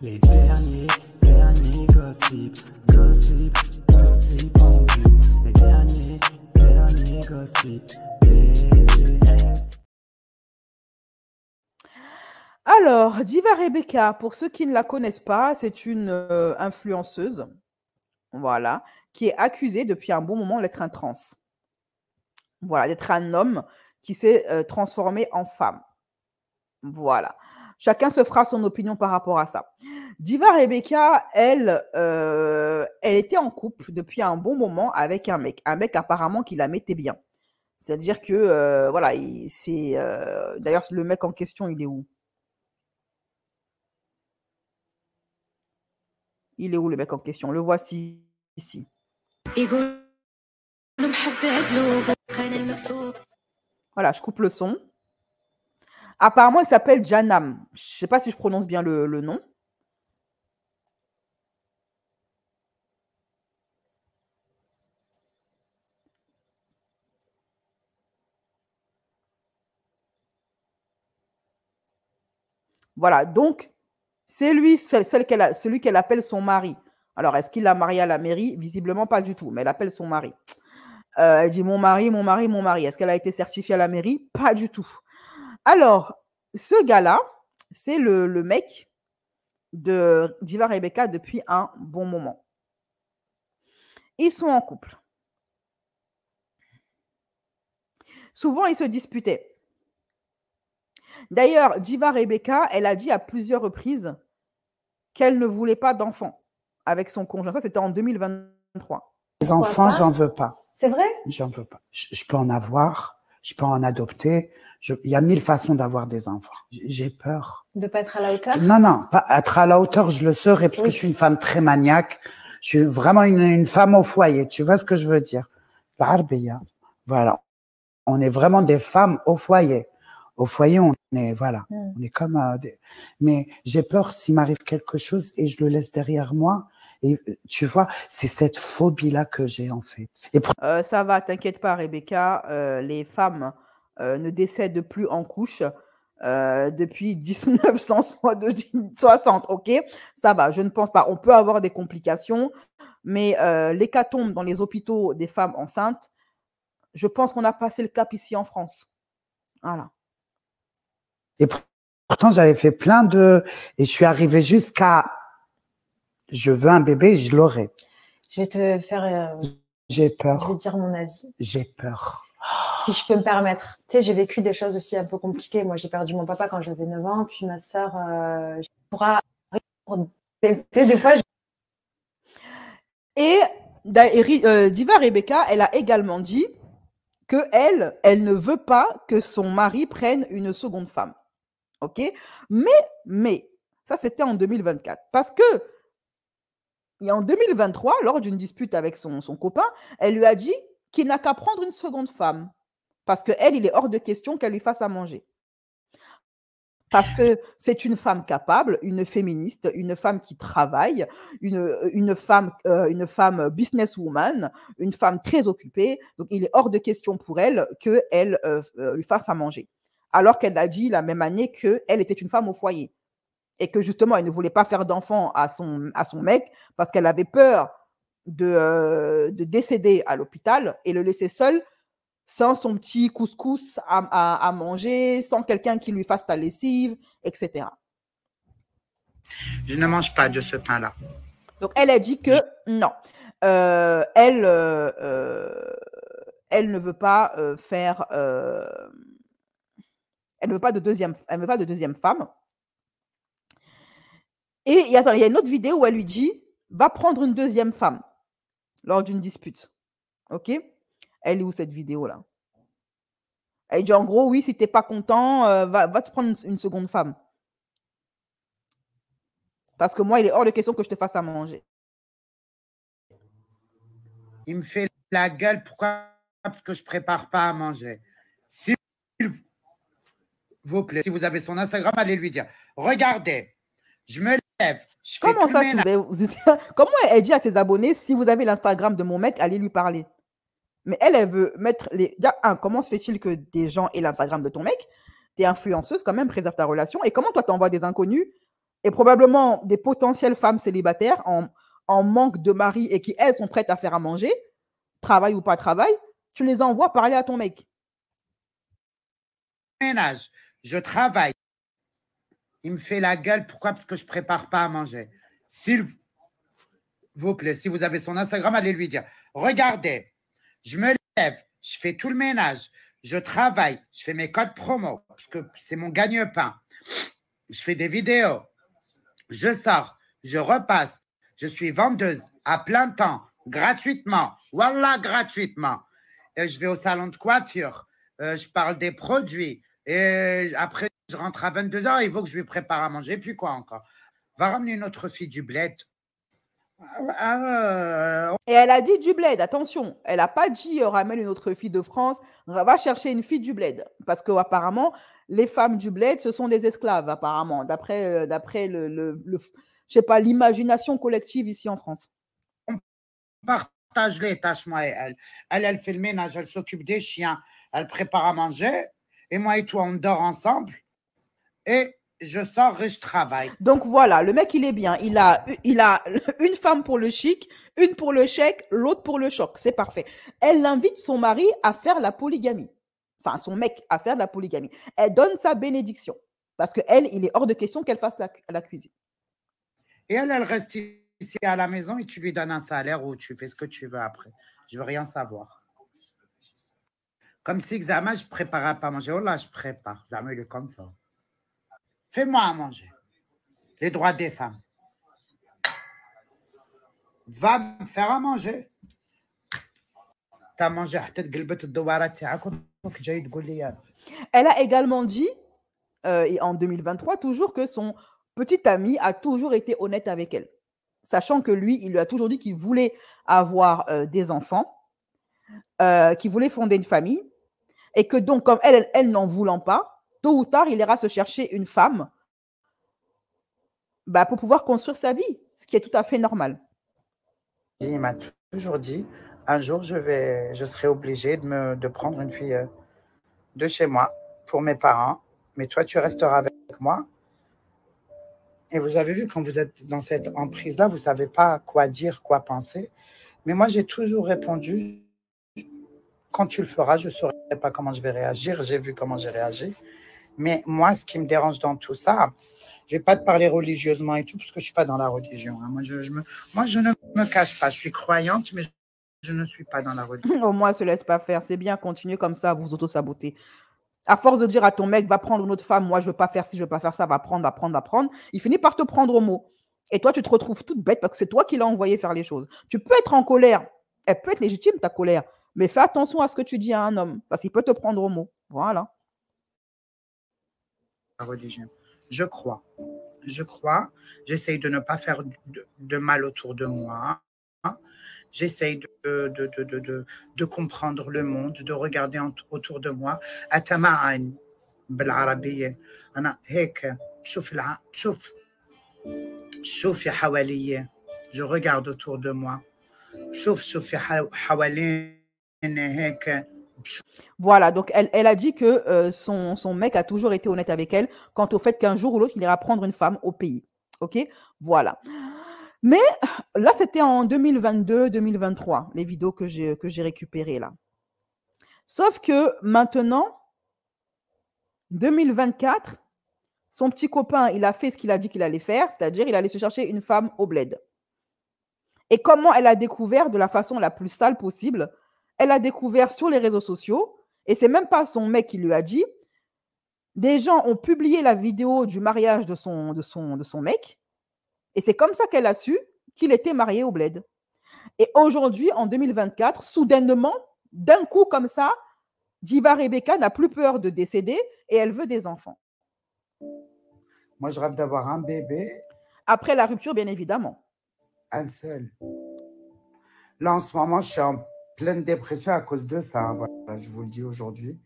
Les derniers gossip en vue. Les derniers gossip, BCS. Alors, Diva Rebecca, pour ceux qui ne la connaissent pas, c'est une influenceuse, voilà, qui est accusée depuis un bon moment d'être un trans. Voilà, d'être un homme qui s'est transformé en femme. Voilà. Chacun se fera son opinion par rapport à ça. Diva Rebecca, elle était en couple depuis un bon moment avec un mec apparemment qui la mettait bien. C'est-à-dire que, voilà, d'ailleurs, le mec en question, il est où? Il est où le mec en question? Le voici ici. Voilà, je coupe le son. Apparemment, il s'appelle Janam. Je ne sais pas si je prononce bien le nom. Voilà, donc, c'est lui, celui qu'elle appelle son mari. Alors, est-ce qu'il l'a marié à la mairie? Visiblement pas du tout, mais elle appelle son mari. Elle dit mon mari, mon mari, mon mari. Est-ce qu'elle a été certifiée à la mairie? Pas du tout. Alors, ce gars-là, c'est le mec de Diva Rebecca depuis un bon moment. Ils sont en couple. Souvent, ils se disputaient. D'ailleurs, Diva Rebecca, elle a dit à plusieurs reprises qu'elle ne voulait pas d'enfants avec son conjoint. Ça, c'était en 2023. Les enfants, j'en veux pas. C'est vrai? J'en veux pas. Je peux en avoir, je peux en adopter. Il y a 1000 façons d'avoir des enfants. J'ai peur. De pas être à la hauteur? Non, pas être à la hauteur, je le serai parce que je suis une femme très maniaque. Je suis vraiment une femme au foyer. Tu vois ce que je veux dire? L'Arabia. Voilà. On est vraiment des femmes au foyer. Au foyer, on est, voilà. On est comme mais j'ai peur s'il m'arrive quelque chose et je le laisse derrière moi. Et tu vois, c'est cette phobie-là que j'ai en fait. Et ça va, t'inquiète pas, Rebecca. Les femmes ne décèdent plus en couche depuis 1960, ok? Ça va, je ne pense pas. On peut avoir des complications, mais l'hécatombe dans les hôpitaux des femmes enceintes, je pense qu'on a passé le cap ici en France. Voilà. Et pourtant, j'avais fait plein de... Et je suis arrivée jusqu'à... Je veux un bébé, je l'aurai. Je vais te faire... J'ai peur. Je vais dire mon avis. J'ai peur. Si je peux me permettre. Tu sais, j'ai vécu des choses aussi un peu compliquées. Moi, j'ai perdu mon papa quand j'avais 9 ans. Puis ma sœur pourra... Des fois... Et Diva Rebecca, elle a également dit que elle ne veut pas que son mari prenne une seconde femme. OK? Mais, ça, c'était en 2024. Parce que, en 2023, lors d'une dispute avec son copain, elle lui a dit qu'il n'a qu'à prendre une seconde femme. Parce qu'elle, il est hors de question qu'elle lui fasse à manger. Parce que c'est une femme capable, une féministe, une femme qui travaille, une femme businesswoman, une femme très occupée. Donc, il est hors de question pour elle qu'elle lui fasse à manger. Alors qu'elle a dit la même année qu'elle était une femme au foyer. Et que justement, elle ne voulait pas faire d'enfant à son mec parce qu'elle avait peur de décéder à l'hôpital et le laisser seul sans son petit couscous à manger, sans quelqu'un qui lui fasse sa lessive, etc. Je ne mange pas de ce pain-là. Donc, elle a dit que non. Elle ne veut pas faire... elle ne veut pas de deuxième femme. Et attends, il y a une autre vidéo où elle lui dit « Va prendre une deuxième femme » lors d'une dispute. OK? Elle est où cette vidéo-là? Elle dit en gros, oui, si tu n'es pas content, va te prendre une seconde femme. Parce que moi, il est hors de question que je te fasse à manger. Il me fait la gueule. Pourquoi? Parce que je ne prépare pas à manger. S'il vous plaît, si vous avez son Instagram, allez lui dire « Regardez, je me lève. » Comment ça, comment elle dit à ses abonnés, si vous avez l'Instagram de mon mec, allez lui parler? Mais elle veut mettre les... Comment se fait-il que des gens aient l'Instagram de ton mec? T'es influenceuse quand même, préserve ta relation. Et comment toi, t'envoies des inconnus et probablement des potentielles femmes célibataires en manque de mari et qui, elles, sont prêtes à faire à manger, travail ou pas travail, tu les envoies parler à ton mec. Ménage, je travaille. Il me fait la gueule. Pourquoi? Parce que je prépare pas à manger. S'il vous plaît, si vous avez son Instagram, allez lui dire. Regardez, je me lève, je fais tout le ménage, je travaille, je fais mes codes promo, parce que c'est mon gagne-pain. Je fais des vidéos, je sors, je repasse, je suis vendeuse à plein temps, gratuitement, voilà, gratuitement. Et je vais au salon de coiffure, je parle des produits, et après, je rentre à 22h, il faut que je lui prépare à manger, puis quoi encore? Va ramener une autre fille du bled. Et elle a dit du bled, attention. Elle n'a pas dit ramène une autre fille de France, va chercher une fille du bled. Parce que apparemment, les femmes du bled, ce sont des esclaves, apparemment, d'après je sais pas, l'imagination collective ici en France. On partage les tâches, moi et elle. Elle fait le ménage, elle s'occupe des chiens, elle prépare à manger. Et moi et toi, on dort ensemble. Et je sors et je travaille. Donc voilà, le mec, il est bien. Il a une femme pour le chic, une pour le chèque, l'autre pour le choc. C'est parfait. Elle invite son mari à faire la polygamie. Enfin, son mec à faire de la polygamie. Elle donne sa bénédiction. Parce qu'elle, il est hors de question qu'elle fasse la cuisine. Et elle reste ici à la maison et tu lui donnes un salaire ou tu fais ce que tu veux après. Je veux rien savoir. Comme si Xama, je préparais pas à manger. Oh là, je prépare. Xama, il est comme ça. Fais-moi à manger. Les droits des femmes. Va me faire à manger. T'as mangé. Elle a également dit, et en 2023, toujours que son petit ami a toujours été honnête avec elle. Sachant que lui, il lui a toujours dit qu'il voulait avoir des enfants, qu'il voulait fonder une famille, et que donc, comme elle n'en voulant pas, tôt ou tard, il ira se chercher une femme pour pouvoir construire sa vie, ce qui est tout à fait normal. Il m'a toujours dit, un jour, je serai obligée de prendre une fille de chez moi pour mes parents, mais toi, tu resteras avec moi. Et vous avez vu, quand vous êtes dans cette emprise-là, vous ne savez pas quoi dire, quoi penser. Mais moi, j'ai toujours répondu, quand tu le feras, je ne saurais pas comment je vais réagir. J'ai vu comment j'ai réagi. Mais moi, ce qui me dérange dans tout ça, je ne vais pas te parler religieusement et tout, parce que je ne suis pas dans la religion. Hein. Moi, je ne me cache pas. Je suis croyante, mais je ne suis pas dans la religion. Au moins, elle ne se laisse pas faire. C'est bien, continuer comme ça, vous auto-saboter. À force de dire à ton mec, va prendre une autre femme, moi, je ne veux pas faire ci, je ne veux pas faire ça, va prendre, il finit par te prendre au mot. Et toi, tu te retrouves toute bête parce que c'est toi qui l'as envoyé faire les choses. Tu peux être en colère. Elle peut être légitime, ta colère. Mais fais attention à ce que tu dis à un homme parce qu'il peut te prendre au mot. Voilà. La religion. Je crois. J'essaye de ne pas faire de mal autour de moi. J'essaye de comprendre le monde, de regarder autour de moi. أتمعن بالعربية أنا هيك شوفي حواليا. Je regarde autour de moi. شوفي حوالينا هيك. Voilà, donc elle a dit que son mec a toujours été honnête avec elle quant au fait qu'un jour ou l'autre, il ira prendre une femme au pays. OK? Voilà. Mais là, c'était en 2022-2023, les vidéos que j'ai récupérées là. Sauf que maintenant, 2024, son petit copain, il a fait ce qu'il a dit qu'il allait faire, c'est-à-dire il allait se chercher une femme au bled. Et comment elle a découvert de la façon la plus sale possible? Elle a découvert sur les réseaux sociaux, et c'est même pas son mec qui lui a dit, des gens ont publié la vidéo du mariage de son mec, et c'est comme ça qu'elle a su qu'il était marié au bled. Et aujourd'hui, en 2024, soudainement, d'un coup comme ça, Diva Rebecca n'a plus peur de décéder et elle veut des enfants. Moi, je rêve d'avoir un bébé. Après la rupture, bien évidemment. Un seul. Là, en ce moment, je suis en pleine dépression à cause de ça. Hein. Voilà, je vous le dis aujourd'hui.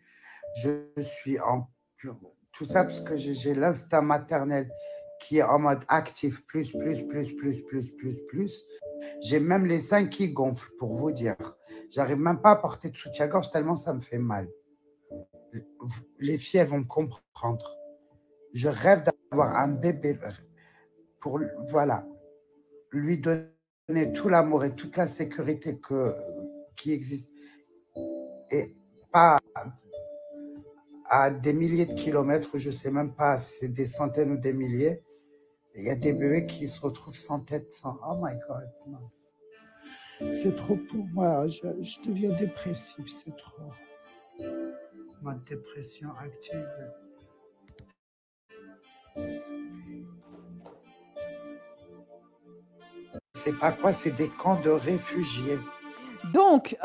Je suis en... Tout ça parce que j'ai l'instinct maternel qui est en mode actif, plus. J'ai même les seins qui gonflent, pour vous dire. J'arrive même pas à porter de soutien-gorge tellement ça me fait mal. Les filles, elles vont me comprendre. Je rêve d'avoir un bébé. pour, voilà, lui donner tout l'amour et toute la sécurité qui existe, et pas à des milliers de kilomètres, je ne sais même pas, c'est des centaines ou des milliers. Il y a des bébés qui se retrouvent sans tête, sans... Oh my God, non. C'est trop pour moi, je deviens dépressif, c'est trop. Ma dépression active. C'est pas quoi, c'est des camps de réfugiés. Donc,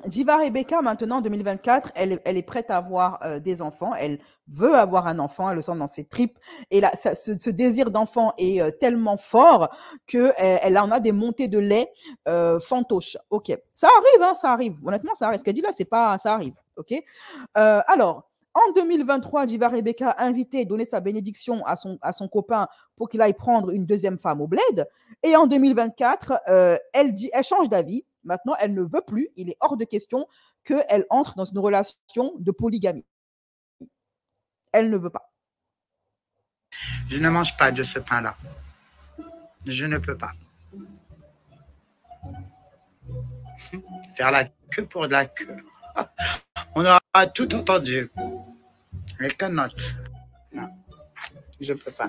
Diva Rebecca, maintenant, en 2024, elle est prête à avoir des enfants. Elle veut avoir un enfant, elle le sent dans ses tripes. Et là, ce désir d'enfant est tellement fort qu'elle en a des montées de lait fantoches. OK. Ça arrive, hein, ça arrive. Honnêtement, ça arrive. Ce qu'elle dit là, c'est pas... Ça arrive. OK. Alors, en 2023, Diva Rebecca a invité et donné sa bénédiction à son copain pour qu'il aille prendre une deuxième femme au bled. Et en 2024, elle change d'avis. Maintenant, elle ne veut plus. Il est hors de question qu'elle entre dans une relation de polygamie. Elle ne veut pas. Je ne mange pas de ce pain-là. Je ne peux pas. Faire la queue pour de la queue. On aura tout entendu. Les canottes. Non, je ne peux pas.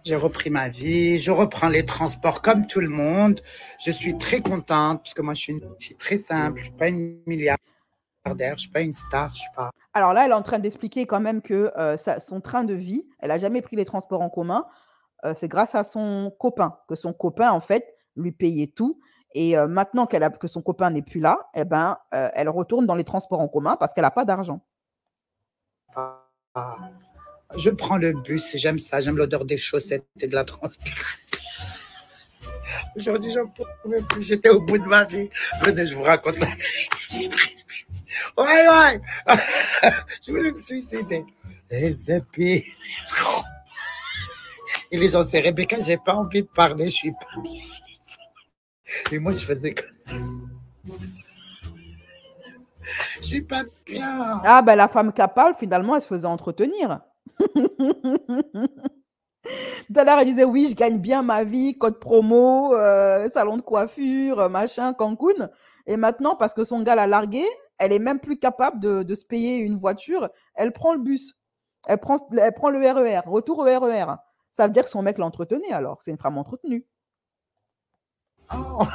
J'ai repris ma vie, je reprends les transports comme tout le monde. Je suis très contente parce que moi, je suis une fille très simple. Je ne suis pas une milliardaire, je ne suis pas une star. Je suis pas... Alors là, elle est en train d'expliquer quand même que son train de vie, elle n'a jamais pris les transports en commun. C'est grâce à son copain, que son copain, en fait, lui payait tout. Et maintenant que son copain n'est plus là, eh ben, elle retourne dans les transports en commun parce qu'elle n'a pas d'argent. Je prends le bus, j'aime ça, j'aime l'odeur des chaussettes et de la transpiration. Aujourd'hui, j'en pouvais plus, j'étais au bout de ma vie. Venez, je vous raconte la vérité. J'ai pris le bus. Ouais. Je voulais me suicider. Et c'est pire. Et les gens, c'est Rebecca, j'ai pas envie de parler, je suis pas bien. Et moi, je faisais comme ça. Je suis pas bien. Ah, ben la femme capable, finalement, elle se faisait entretenir. Tout à l'heure, elle disait oui, je gagne bien ma vie, code promo, salon de coiffure, machin, Cancun. Et maintenant, parce que son gars l'a larguée, elle est même plus capable de se payer une voiture. Elle prend le bus. Elle prend le RER. Retour au RER. Ça veut dire que son mec l'entretenait alors. C'est une femme entretenue. Oh.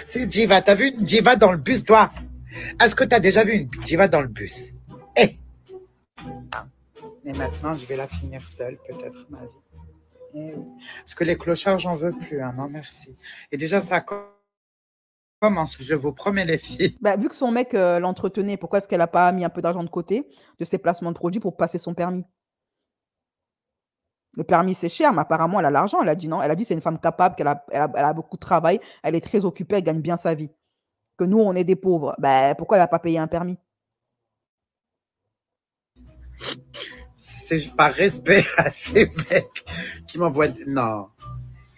C'est Diva. T'as vu une diva dans le bus, toi? Est-ce que t'as déjà vu une diva dans le bus? Et maintenant, je vais la finir seule, peut-être, ma vie. Parce que les clochards, j'en veux plus. Hein. Non, merci. Et déjà, ça commence, je vous promets, les filles. Bah, vu que son mec l'entretenait, pourquoi est-ce qu'elle n'a pas mis un peu d'argent de côté de ses placements de produits pour passer son permis? Le permis, c'est cher, mais apparemment, elle a l'argent. Elle a dit non. Elle a dit c'est une femme capable, qu'elle a beaucoup de travail, elle est très occupée, elle gagne bien sa vie. Que nous, on est des pauvres. Bah, pourquoi elle n'a pas payé un permis? C'est par respect à ces mecs qui m'envoient... Non.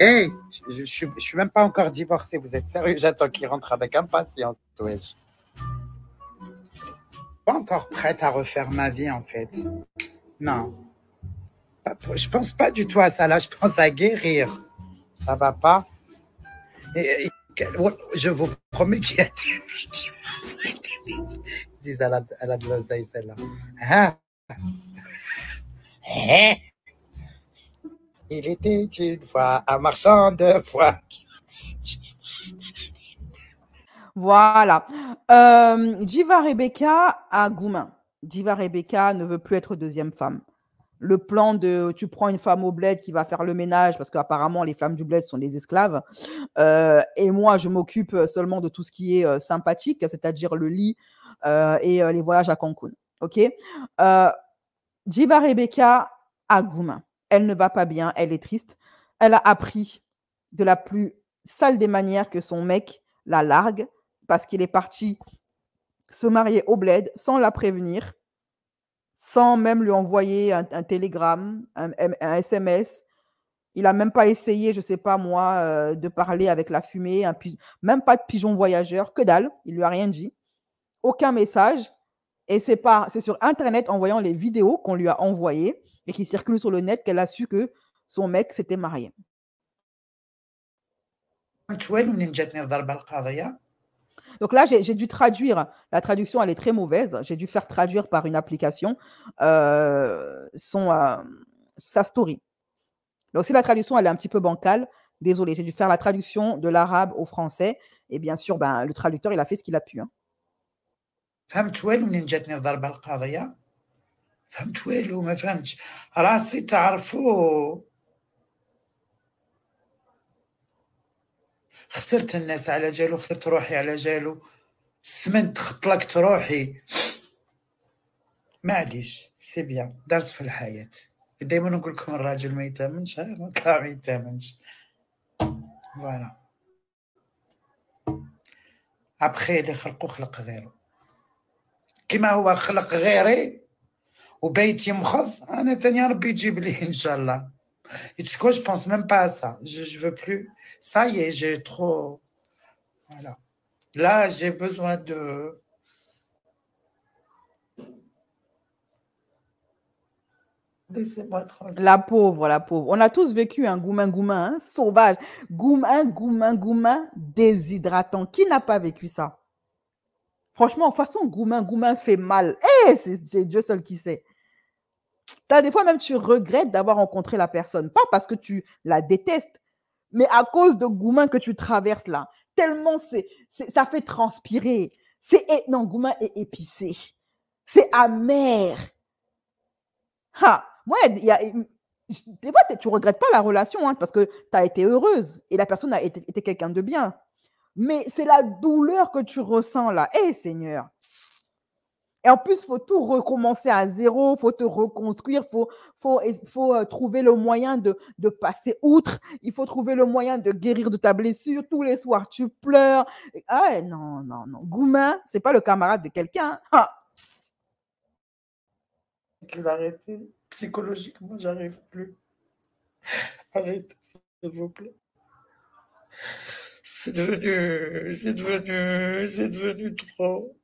Hey, je suis même pas encore divorcée. Vous êtes sérieux? J'attends qu'il rentre avec impatience. Ouais. Pas encore prête à refaire ma vie, en fait. Non. Je pense pas du tout à ça. Là, je pense à guérir. Ça va pas. Je vous promets qu'il y a des mecs qui m'envoient des messages. Ils disent, elle a de l'oseille, celle-là. Ah. Il était une fois un marchand de foie. Voilà. Diva Rebecca à Goumin. Diva Rebecca ne veut plus être deuxième femme. Le plan de tu prends une femme au bled qui va faire le ménage, parce qu'apparemment les femmes du bled sont des esclaves, et moi je m'occupe seulement de tout ce qui est sympathique, c'est-à-dire le lit et les voyages à Cancun. Ok. Diva Rebecca à Goumin. Elle ne va pas bien, elle est triste. Elle a appris de la plus sale des manières que son mec la largue parce qu'il est parti se marier au bled sans la prévenir, sans même lui envoyer un télégramme, un SMS. Il n'a même pas essayé, je ne sais pas moi, de parler avec la fumée, même pas de pigeon voyageur, que dalle, il ne lui a rien dit. Aucun message. Et c'est sur Internet, en voyant les vidéos qu'on lui a envoyées, et qui circule sur le net qu'elle a su que son mec s'était marié. فهمت والو منين جاتني الضربه القاضيه. Donc là, j'ai dû traduire. La traduction, elle est très mauvaise. J'ai dû faire traduire par une application sa story. Donc si la traduction, elle est un petit peu bancale, désolé, j'ai dû faire la traduction de l'arabe au français. Et bien sûr, ben, le traducteur, il a fait ce qu'il a pu. Hein. فهمت والو منين جاتني الضربه القاضيه. فهمت والو ما فهمتش راسي تعرفوا خسرت الناس على جالو خسرت روحي على جالو سمنت خطلقت روحي معليش سي بيان درس في الحياة دايما نقول لكم الراجل ما يتامنش ما يتامنش فوالا ابخي اللي خلقو خلق غيره كما هو خلق غيري وبيت يمخض انا ثاني ربي يجيب لي ان شاء الله. Et tu sais quoi, je pense même pas à ça. Je veux plus. Ça y est, j'ai trop. Voilà. Là, j'ai besoin de. Laissez-moi tranquille. La pauvre, la pauvre. On a tous vécu un goumin, hein, sauvage. Goumin, déshydratant. Qui n'a pas vécu ça? Franchement, de toute façon, goumin fait mal. Eh, c'est Dieu seul qui sait. Des fois, même, tu regrettes d'avoir rencontré la personne. Pas parce que tu la détestes, mais à cause de goumin que tu traverses là. Tellement ça fait transpirer. Non, goumin est épicé. C'est amer. Moi, des fois, tu ne regrettes pas la relation hein, parce que tu as été heureuse et la personne a été quelqu'un de bien. Mais c'est la douleur que tu ressens là. Eh, Seigneur. Et en plus, il faut tout recommencer à zéro, il faut te reconstruire, il faut trouver le moyen de passer outre, il faut trouver le moyen de guérir de ta blessure. Tous les soirs, tu pleures. Ah non. Goumin, ce n'est pas le camarade de quelqu'un. Ah. Tu vas arrêter. Psychologiquement, j'arrive plus. Arrête, s'il vous plaît. C'est devenu trop.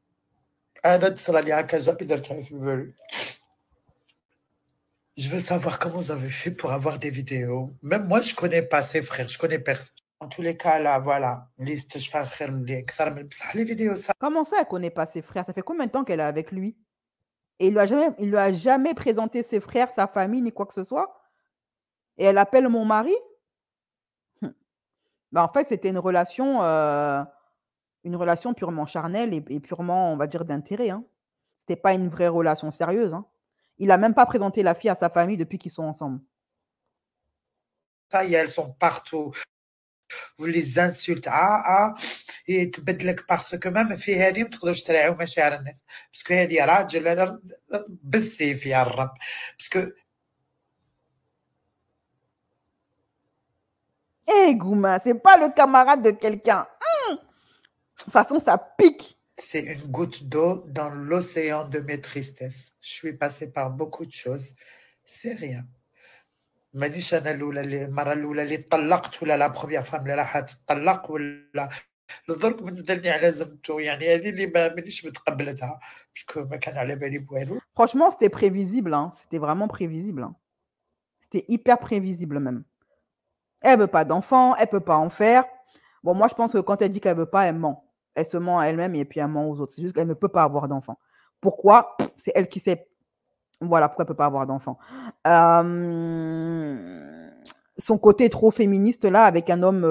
Je veux savoir comment vous avez fait pour avoir des vidéos. Même moi, je ne connais pas ses frères, je connais personne. En tous les cas, là, voilà. Les vidéos, ça. Comment ça, elle ne connaît pas ses frères? Ça fait combien de temps qu'elle est avec lui? Et il lui a jamais présenté ses frères, sa famille, ni quoi que ce soit? Et elle appelle mon mari? En fait, c'était une relation purement charnelle et purement, on va dire, d'intérêt. Hein. Ce n'était pas une vraie relation sérieuse. Hein. Il n'a même pas présenté la fille à sa famille depuis qu'ils sont ensemble. Ça y est, elles sont partout. Vous les insultez. et تبدلك باسكو ميم في هذه ما تقدرش تراعيو مشاعر الناس باسكو هذه راجل بالسيف يا الرب باسكو Goumin, c'est pas le camarade de quelqu'un. De toute façon, ça pique. C'est une goutte d'eau dans l'océan de mes tristesses. Je suis passée par beaucoup de choses. C'est rien. مانيش انا المره الاولى اللي طلقت ولا لا بروميير فام اللي راح تطلق ولا الضرب من دلني على زمته يعني هذه اللي مانيش متقبلتها باسكو ما كان على بالي بوالو. Franchement, c'était prévisible. Hein. C'était vraiment prévisible. Hein. C'était hyper prévisible même. Elle veut pas d'enfant, elle peut pas en faire. Bon, moi, je pense que quand elle dit qu'elle veut pas, elle ment. Elle se ment à elle-même et puis elle ment aux autres. C'est juste qu'elle ne peut pas avoir d'enfant. Pourquoi? C'est elle qui sait. Voilà pourquoi elle ne peut pas avoir d'enfant. Son côté trop féministe, là, avec un homme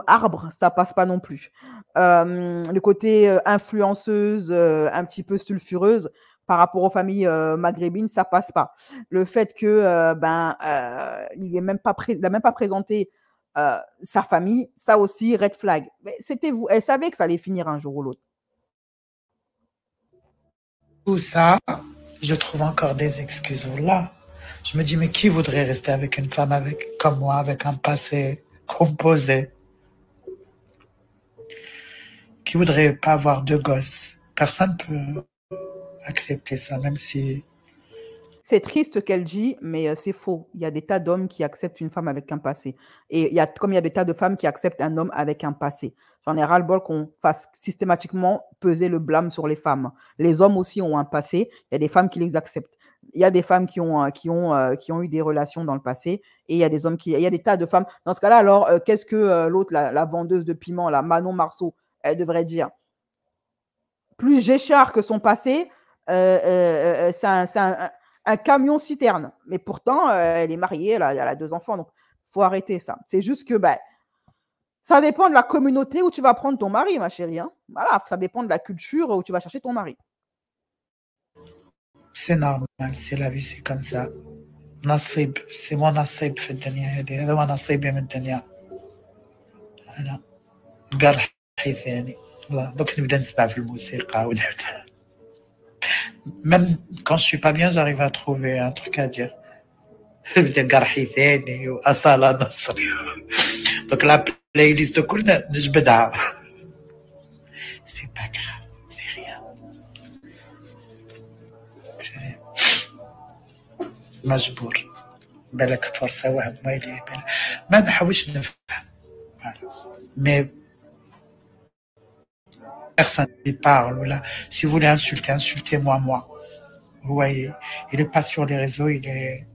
arbre, ça passe pas non plus. Le côté influenceuse, un petit peu sulfureuse, par rapport aux familles maghrébines, ça passe pas. Le fait que il n'a même pas présenté sa famille, ça aussi, red flag. Mais c'était vous. Elle savait que ça allait finir un jour ou l'autre. Tout ça, je trouve encore des excuses là. Je me dis, mais qui voudrait rester avec une femme comme moi, avec un passé composé? Qui voudrait pas avoir de gosses? Personne peut accepter ça, même si... C'est triste qu'elle dit, mais c'est faux. Il y a des tas d'hommes qui acceptent une femme avec un passé. Et comme il y a des tas de femmes qui acceptent un homme avec un passé. J'en ai ras-le-bol qu'on fasse systématiquement peser le blâme sur les femmes. Les hommes aussi ont un passé. Il y a des femmes qui les acceptent. il y a des femmes qui ont eu des relations dans le passé et il y a des hommes il y a des tas de femmes. Dans ce cas-là, alors, qu'est-ce que l'autre, la vendeuse de piment, la Manon Marceau, elle devrait dire? Plus Géchard que son passé, c'est un camion citerne. Mais pourtant, elle est mariée, elle a 2 enfants. Donc, il faut arrêter ça. C'est juste que ça dépend de la communauté où tu vas prendre ton mari, ma chérie. Hein. Voilà, ça dépend de la culture où tu vas chercher ton mari. C'est normal, c'est la vie, c'est comme ça. نصيب c'est mon نصيب في الدنيا هذه هذا هو نصيبي من الدنيا أنا قرحي ثاني والله دوك نبدا نسمع في الموسيقى ونبدا même quand je suis pas bien j'arrive à trouver un truc à dire نبدا قرحي ثاني وأصالة نصري دوك لا بلاي ليست كلنا نجبدها c'est pas grave c'est rien مجبور بالك فرصة وهم ما يلي ما نحاولش نفهم mais personne ne parle ou là si vous voulez insulter insultez-moi moi vous voyez il est pas sur les réseaux il est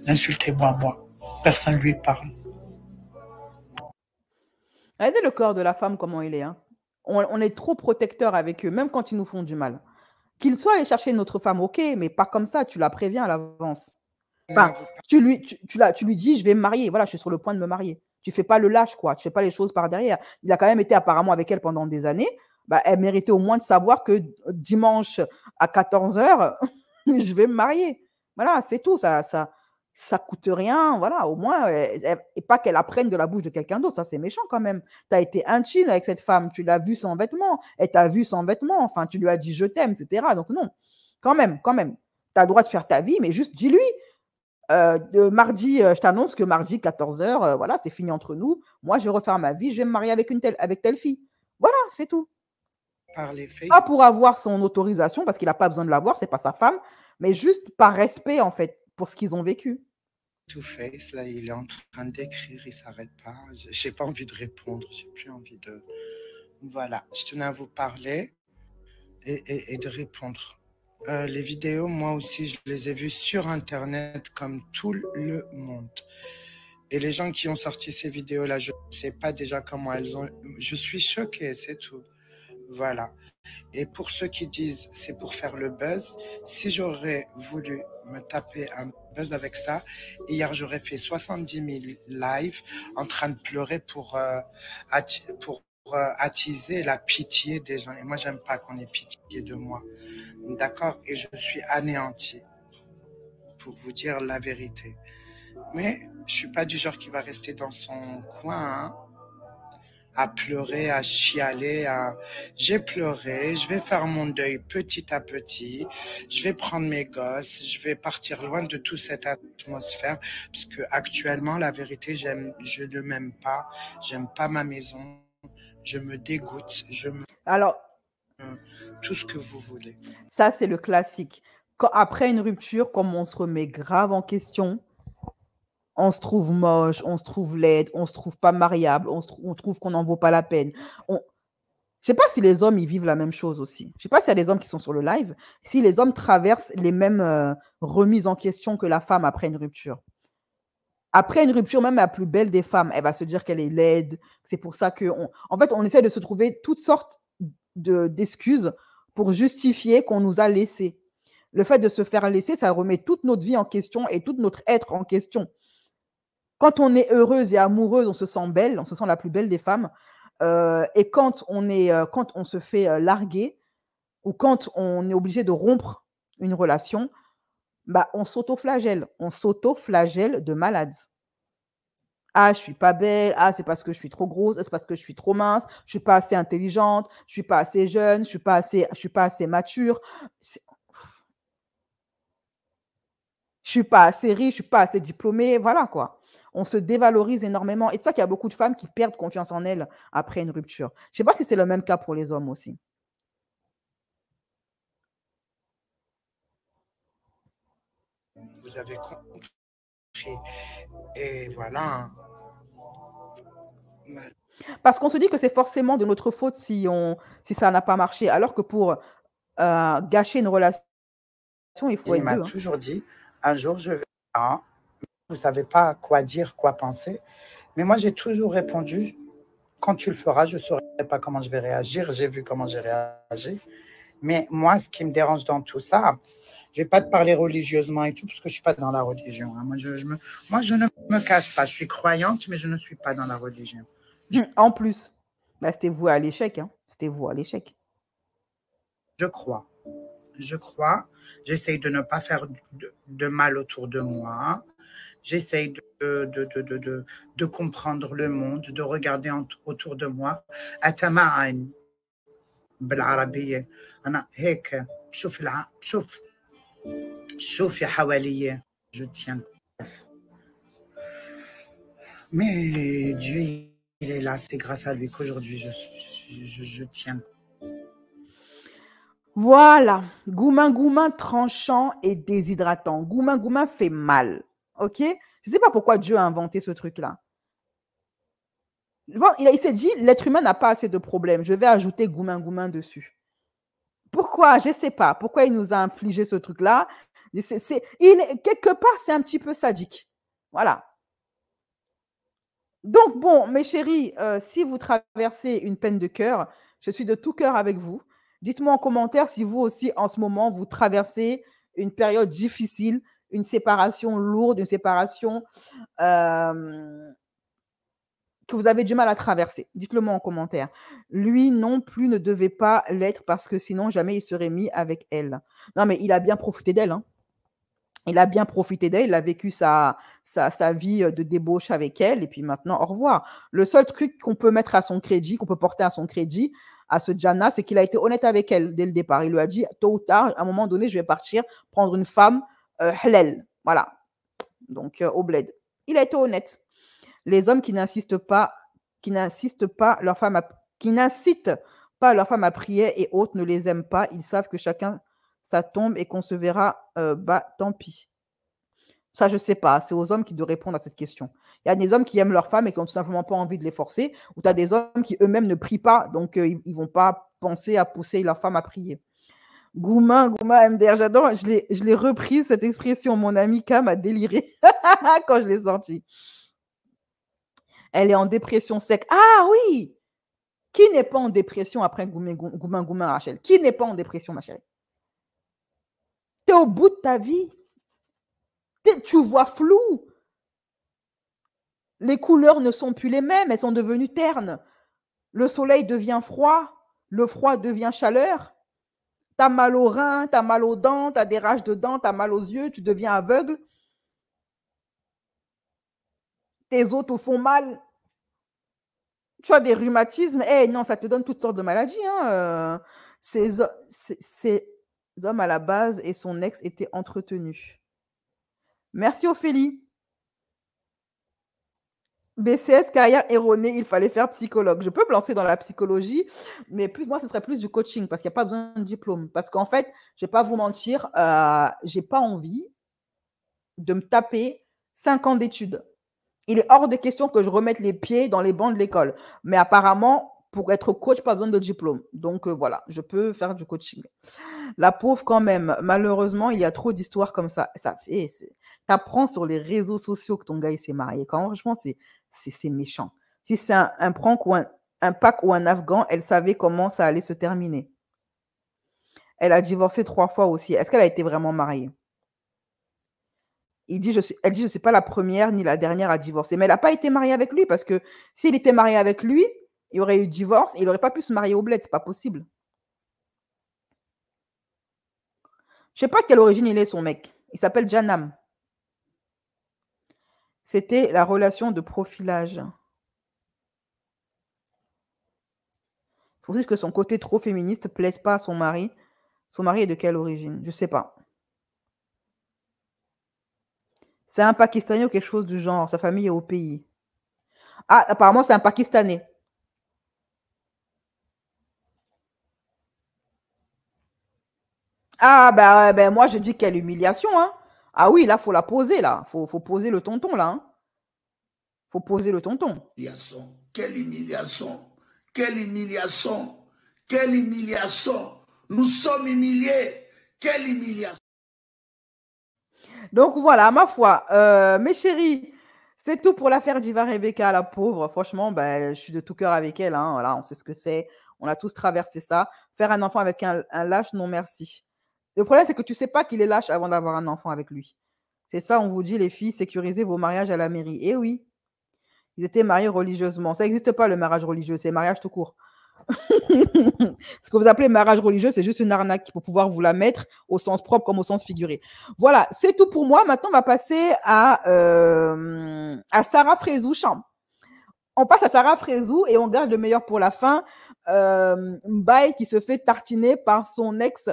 insultez-moi moi personne lui parle. Regardez le corps de la femme comment il est. Hein. On est trop protecteur avec eux même quand ils nous font du mal. Qu'il soit allé chercher notre femme, ok, mais pas comme ça, tu la préviens à l'avance. Enfin, tu lui dis, je vais me marier, voilà, je suis sur le point de me marier. Tu fais pas le lâche, quoi, tu fais pas les choses par derrière. Il a quand même été apparemment avec elle pendant des années. Elle méritait au moins de savoir que dimanche à 14h, je vais me marier. Voilà, c'est tout, ça coûte rien, voilà, au moins, et pas qu'elle apprenne de la bouche de quelqu'un d'autre, ça c'est méchant quand même. Tu as été intime avec cette femme, tu l'as vue sans vêtements, elle t'a vu sans vêtements, enfin, tu lui as dit je t'aime, etc. Donc non, quand même, tu as le droit de faire ta vie, mais juste dis-lui, mardi, je t'annonce que mardi, 14h, voilà, c'est fini entre nous, moi je vais refaire ma vie, je vais me marier avec telle fille. Voilà, c'est tout. Pas pour avoir son autorisation, parce qu'il n'a pas besoin de l'avoir, c'est pas sa femme, mais juste par respect, en fait, pour ce qu'ils ont vécu. Two Face, là, il est en train d'écrire, il s'arrête pas. J'ai pas envie de répondre, j'ai plus envie de. Voilà, je tenais à vous parler et de répondre. Les vidéos, moi aussi, je les ai vues sur Internet comme tout le monde. Et les gens qui ont sorti ces vidéos-là, je ne sais pas déjà comment elles ont. Je suis choquée, c'est tout. Voilà. Et pour ceux qui disent c'est pour faire le buzz, si j'aurais voulu me taper un buzz avec ça, hier j'aurais fait 70 000 lives en train de pleurer pour attiser la pitié des gens. Et moi j'aime pas qu'on ait pitié de moi, d'accord? Et je suis anéanti pour vous dire la vérité. Mais je suis pas du genre qui va rester dans son coin. Hein, à pleurer, à chialer, j'ai pleuré, je vais faire mon deuil petit à petit, je vais prendre mes gosses, je vais partir loin de toute cette atmosphère, parce que actuellement, la vérité, je ne m'aime pas, j'aime pas ma maison, je me dégoûte, Alors, tout ce que vous voulez. Ça, c'est le classique. Après une rupture, comme on se remet grave en question, on se trouve moche, on se trouve laide, on se trouve pas mariable, on trouve qu'on n'en vaut pas la peine. Je sais pas si les hommes, ils vivent la même chose aussi. Je sais pas s'il y a des hommes qui sont sur le live, si les hommes traversent les mêmes remises en question que la femme après une rupture. Après une rupture, même la plus belle des femmes, elle va se dire qu'elle est laide. C'est pour ça en fait, on essaie de se trouver toutes sortes d'excuses pour justifier qu'on nous a laissés. Le fait de se faire laisser, ça remet toute notre vie en question et tout notre être en question. Quand on est heureuse et amoureuse, on se sent belle, on se sent la plus belle des femmes. Et quand on se fait larguer ou quand on est obligé de rompre une relation, on s'auto-flagelle. On s'auto-flagelle de malades. Ah, je suis pas belle. Ah, c'est parce que je suis trop grosse. C'est parce que je suis trop mince. Je suis pas assez intelligente. Je suis pas assez jeune. Je suis pas assez mature. Je suis pas assez riche. Je suis pas assez diplômée. Voilà quoi. On se dévalorise énormément. Et c'est ça qu'il y a beaucoup de femmes qui perdent confiance en elles après une rupture. Je ne sais pas si c'est le même cas pour les hommes aussi. Vous avez compris. Et voilà. Parce qu'on se dit que c'est forcément de notre faute si ça n'a pas marché. Alors que pour gâcher une relation, il faut Il être m'a deux. Hein. toujours dit, un jour je vais... Ah, vous ne savez pas quoi dire, quoi penser. Mais moi, j'ai toujours répondu, quand tu le feras, je ne saurais pas comment je vais réagir. J'ai vu comment j'ai réagi. Mais moi, ce qui me dérange dans tout ça, je ne vais pas te parler religieusement et tout, parce que je ne suis pas dans la religion. Hein. Moi, je ne me cache pas. Je suis croyante, mais je ne suis pas dans la religion. En plus, bah, c'était voué à l'échec. Hein. C'était voué à l'échec. Je crois. J'essaye de ne pas faire de mal autour de moi. J'essaye de comprendre le monde, de regarder autour de moi. أتمعن بالعربية أنا هيك شوفي حواليا. Je tiens. Mais Dieu, il est là. C'est grâce à lui qu'aujourd'hui je tiens. Voilà, goumin tranchant et déshydratant. Goumin fait mal, ok? Je ne sais pas pourquoi Dieu a inventé ce truc-là. Bon, il s'est dit, l'être humain n'a pas assez de problèmes. Je vais ajouter goumin dessus. Pourquoi? Je ne sais pas. Pourquoi il nous a infligé ce truc-là? Quelque part, c'est un petit peu sadique. Voilà. Donc, bon, mes chéris, si vous traversez une peine de cœur, je suis de tout cœur avec vous. Dites-moi en commentaire si vous aussi, en ce moment, vous traversez une période difficile, une séparation lourde, une séparation que vous avez du mal à traverser. Dites-le moi en commentaire. Lui non plus ne devait pas l'être parce que sinon, jamais il serait mis avec elle. Non, mais il a bien profité d'elle. Hein. Il a bien profité d'elle, il a vécu sa vie de débauche avec elle, et puis maintenant, au revoir. Le seul truc qu'on peut mettre à son crédit, qu'on peut porter à son crédit, à ce Jana, c'est qu'il a été honnête avec elle dès le départ. Il lui a dit, tôt ou tard, à un moment donné, je vais partir prendre une femme halal. Voilà. Donc, au bled. Il a été honnête. Les hommes qui n'incitent pas leur femme leur femme à prier et autres ne les aiment pas. Ils savent que chacun ça tombe et qu'on se verra, tant pis. Ça, je ne sais pas. C'est aux hommes qui doivent répondre à cette question. Il y a des hommes qui aiment leurs femmes et qui n'ont tout simplement pas envie de les forcer, ou tu as des hommes qui eux-mêmes ne prient pas, donc ils ne vont pas penser à pousser leur femme à prier. Gouma, MDR, j'adore. Je l'ai reprise, cette expression. Mon ami Cam a déliré quand je l'ai sortie. Elle est en dépression sec. Ah oui! Qui n'est pas en dépression après Gouma, Rachel? Qui n'est pas en dépression, ma chérie? Tu es au bout de ta vie. Tu vois flou. Les couleurs ne sont plus les mêmes, elles sont devenues ternes. Le soleil devient froid, le froid devient chaleur. Tu as mal aux reins, tu as mal aux dents, tu as des rages de dents, tu as mal aux yeux, tu deviens aveugle. Tes os te font mal. Tu as des rhumatismes. Non, ça te donne toutes sortes de maladies. Hein. Ces hommes à la base et son ex étaient entretenus. Merci Ophélie. BCS, carrière erronée, il fallait faire psychologue. Je peux me lancer dans la psychologie, mais moi, ce serait plus du coaching parce qu'il n'y a pas besoin de diplôme. Parce qu'en fait, je ne vais pas vous mentir, je n'ai pas envie de me taper 5 ans d'études. Il est hors de question que je remette les pieds dans les bancs de l'école. Mais apparemment, pour être coach, pas besoin de diplôme. Donc voilà, je peux faire du coaching. La pauvre quand même, malheureusement, il y a trop d'histoires comme ça. T'apprends sur les réseaux sociaux que ton gars il s'est marié. Quand franchement, c'est méchant. Si c'est un prank ou un pack ou un afghan, elle savait comment ça allait se terminer. Elle a divorcé 3 fois aussi. Est-ce qu'elle a été vraiment mariée? Elle dit, je ne suis pas la première ni la dernière à divorcer. Mais elle n'a pas été mariée avec lui parce que s'il était marié avec lui, il y aurait eu divorce et il n'aurait pas pu se marier au bled. Ce n'est pas possible. Je ne sais pas de quelle origine il est, son mec. Il s'appelle Janam. C'était la relation de profilage. Il faut dire que son côté trop féministe ne plaise pas à son mari. Son mari est de quelle origine? Je ne sais pas. C'est un Pakistanais ou quelque chose du genre. Sa famille est au pays. Ah, apparemment, c'est un Pakistanais. Ah, ben moi, je dis quelle humiliation. Hein. Ah oui, là, il faut la poser, là. Faut poser le tonton, là. Hein. Faut poser le tonton. Quelle humiliation. Quelle humiliation. Quelle humiliation. Nous sommes humiliés. Quelle humiliation. Donc voilà, ma foi, mes chéris, c'est tout pour l'affaire Diva Rebecca, la pauvre. Franchement, ben, je suis de tout cœur avec elle. Hein. Voilà, on sait ce que c'est. On a tous traversé ça. Faire un enfant avec un lâche, non merci. Le problème, c'est que tu ne sais pas qu'il est lâche avant d'avoir un enfant avec lui. C'est ça, on vous dit, les filles, sécurisez vos mariages à la mairie. Eh oui, ils étaient mariés religieusement. Ça n'existe pas, le mariage religieux, c'est le mariage tout court. Ce que vous appelez mariage religieux, c'est juste une arnaque pour pouvoir vous la mettre au sens propre comme au sens figuré. Voilà, c'est tout pour moi. Maintenant, on va passer à Sarah Frézou-Champ. On passe à Sarah Frézou et on garde le meilleur pour la fin. Mbaye qui se fait tartiner par son ex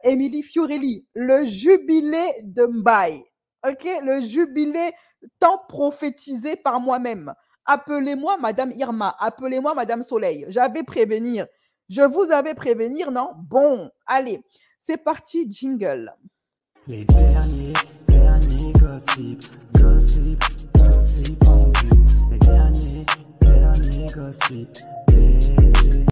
Émilie Fiorelli. Le jubilé de Mbaye. Ok, le jubilé tant prophétisé par moi-même. Appelez-moi Madame Irma, appelez-moi Madame Soleil. J'avais prévenir. Je vous avais prévenir, non? Bon, allez, c'est parti, jingle. Les derniers gossip, gossip, gossip en vue. Les derniers gossip,